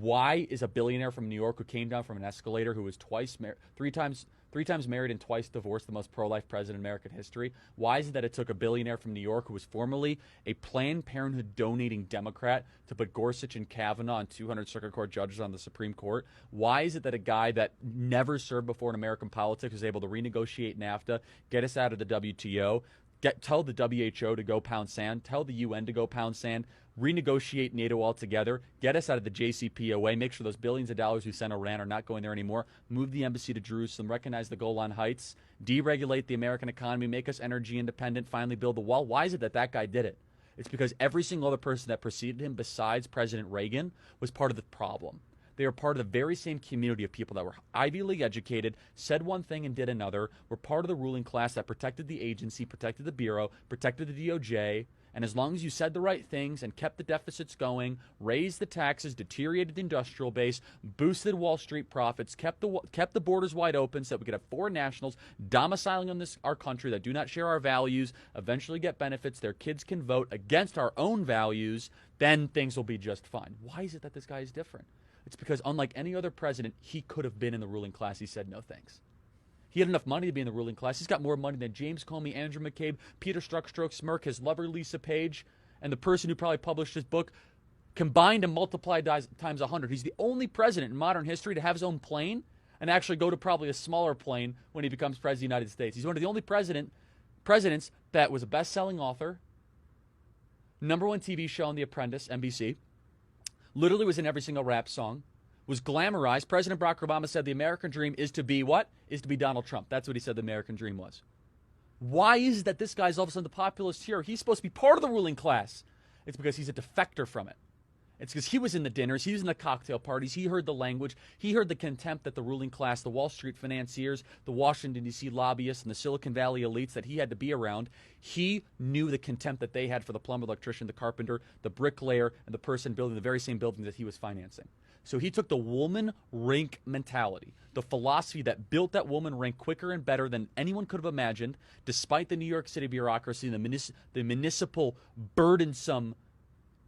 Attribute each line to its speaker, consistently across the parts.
Speaker 1: Why is a billionaire from New York who came down from an escalator, who was three times married and twice divorced, the most pro-life president in American history? Why is it that it took a billionaire from New York who was formerly a Planned Parenthood donating Democrat to put Gorsuch and Kavanaugh and 200 Circuit Court judges on the Supreme Court? Why is it that a guy that never served before in American politics was able to renegotiate NAFTA, get us out of the WTO, tell the WHO to go pound sand, tell the UN to go pound sand, renegotiate NATO altogether, get us out of the JCPOA, make sure those billions of dollars we sent Iran are not going there anymore, move the embassy to Jerusalem, recognize the Golan Heights, deregulate the American economy, make us energy independent, finally build the wall? Why is it that that guy did it? It's because every single other person that preceded him besides President Reagan was part of the problem. They were part of the very same community of people that were Ivy League educated, said one thing and did another, were part of the ruling class that protected the agency, protected the Bureau, protected the DOJ. And as long as you said the right things and kept the deficits going, raised the taxes, deteriorated the industrial base, boosted Wall Street profits, kept the borders wide open so that we could have foreign nationals domiciling in our country that do not share our values, eventually get benefits, their kids can vote against our own values, then things will be just fine. Why is it that this guy is different? It's because unlike any other president, he could have been in the ruling class. He said no thanks. He had enough money to be in the ruling class. He's got more money than James Comey, Andrew McCabe, Peter Strzok, Smirk, his lover Lisa Page, and the person who probably published his book combined and multiplied times 100. He's the only president in modern history to have his own plane and actually go to probably a smaller plane when he becomes president of the United States. He's one of the only presidents that was a best-selling author, #1 TV show on The Apprentice, NBC, literally was in every single rap song, was glamorized. President Barack Obama said the American dream is to be what? Is to be Donald Trump. That's what he said the American dream was. Why is it that this guy's all of a sudden the populist hero? He's supposed to be part of the ruling class. It's because he's a defector from it. It's because he was in the dinners, he was in the cocktail parties, he heard the language, he heard the contempt that the ruling class, the Wall Street financiers, the Washington, D.C. lobbyists, and the Silicon Valley elites that he had to be around. He knew the contempt that they had for the plumber, electrician, the carpenter, the bricklayer, and the person building the very same building that he was financing. So he took the woman rink mentality, the philosophy that built that woman rink quicker and better than anyone could have imagined, despite the New York City bureaucracy and the municipal burdensome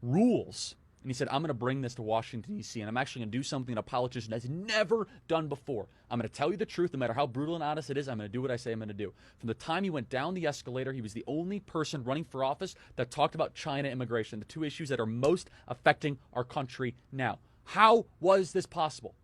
Speaker 1: rules. And he said, I'm going to bring this to Washington, D.C., and I'm actually going to do something that a politician has never done before. I'm going to tell you the truth, no matter how brutal and honest it is. I'm going to do what I say I'm going to do. From the time he went down the escalator, he was the only person running for office that talked about China immigration, the two issues that are most affecting our country now. How was this possible?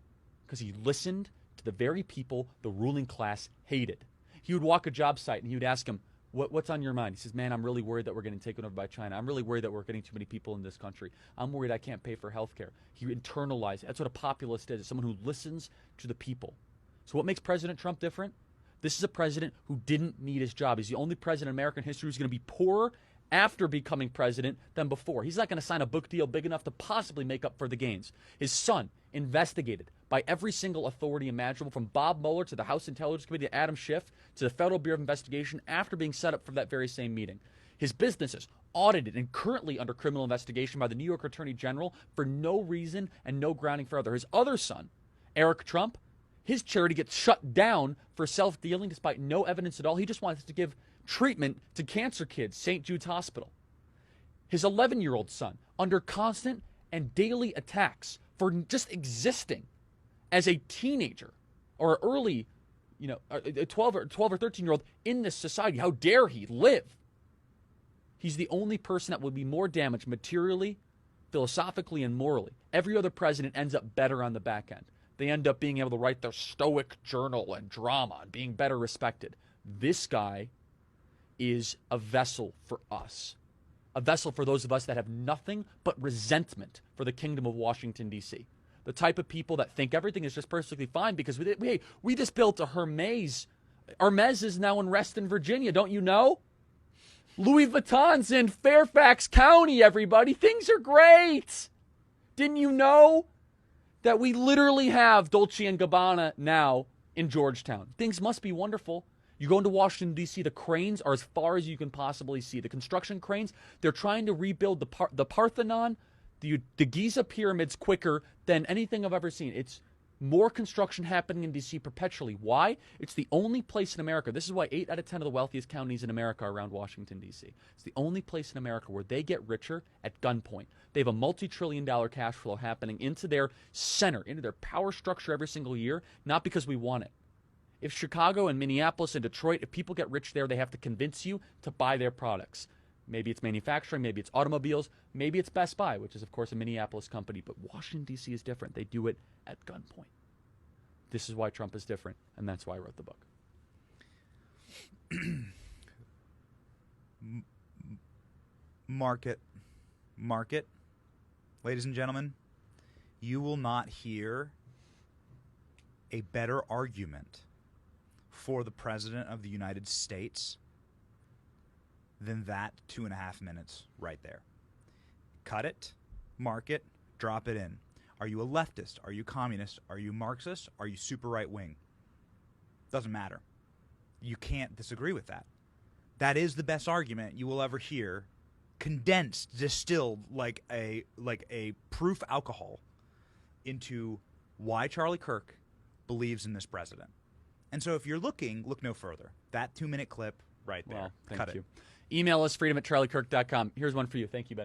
Speaker 1: Because he listened to the very people the ruling class hated. He would walk a job site, and he would ask them, what's on your mind? He says, man, I'm really worried that we're getting taken over by China. I'm really worried that we're getting too many people in this country. I'm worried I can't pay for health care. He internalized it. That's what a populist is, someone who listens to the people. So what makes President Trump different? This is a president who didn't need his job. He's the only president in American history who's going to be poorer after becoming president than before. He's not going to sign a book deal big enough to possibly make up for the gains. His son, investigated by every single authority imaginable, from Bob Mueller to the House Intelligence Committee to Adam Schiff to the Federal Bureau of Investigation, after being set up for that very same meeting. His businesses audited and currently under criminal investigation by the New York Attorney General for no reason and no grounding further. His other son, Eric Trump, his charity gets shut down for self-dealing despite no evidence at all. He just wants to give treatment to cancer kids, St. Jude's Hospital. His 11-year-old son, under constant and daily attacks for just existing as a teenager or early, a 12 or 13-year-old in this society. How dare he live? He's the only person that would be more damaged materially, philosophically, and morally. Every other president ends up better on the back end. They end up being able to write their stoic journal and drama and being better respected. This guy is a vessel for us. A vessel for those of us that have nothing but resentment for the kingdom of Washington, D.C. The type of people that think everything is just perfectly fine because we just built a Hermes. Hermes is now in Reston, Virginia. Don't you know? Louis Vuitton's in Fairfax County, everybody. Things are great. Didn't you know that we literally have Dolce & Gabbana now in Georgetown? Things must be wonderful. You go into Washington, D.C., the cranes are as far as you can possibly see. The construction cranes, they're trying to rebuild the Parthenon, the Giza pyramids quicker than anything I've ever seen. It's More construction happening in D.C. perpetually. Why? It's the only place in America. This is why 8 out of 10 of the wealthiest counties in America are around Washington, D.C. It's the only place in America where they get richer at gunpoint. They have a multi-trillion-dollar cash flow happening into their center, into their power structure every single year, not because we want it. If Chicago and Minneapolis and Detroit, if people get rich there, they have to convince you to buy their products. Maybe it's manufacturing, maybe it's automobiles, maybe it's Best Buy, which is, of course, a Minneapolis company. But Washington, D.C. is different. They do it at gunpoint. This is why Trump is different, and that's why I wrote the book.
Speaker 2: Market. Ladies and gentlemen, you will not hear a better argument for the President of the United States than that 2.5 minutes right there. Cut it, mark it, drop it in. Are you a leftist? Are you communist? Are you Marxist? Are you super right wing? Doesn't matter. You can't disagree with that. That is the best argument you will ever hear, condensed, distilled like a proof alcohol into why Charlie Kirk believes in this president. And so if you're looking, look no further. That 2-minute clip right there.
Speaker 1: Well,
Speaker 2: Cut
Speaker 1: thank you.
Speaker 2: it.
Speaker 1: Email us, freedom@charliekirk.com. Here's one for you. Thank you, Benny.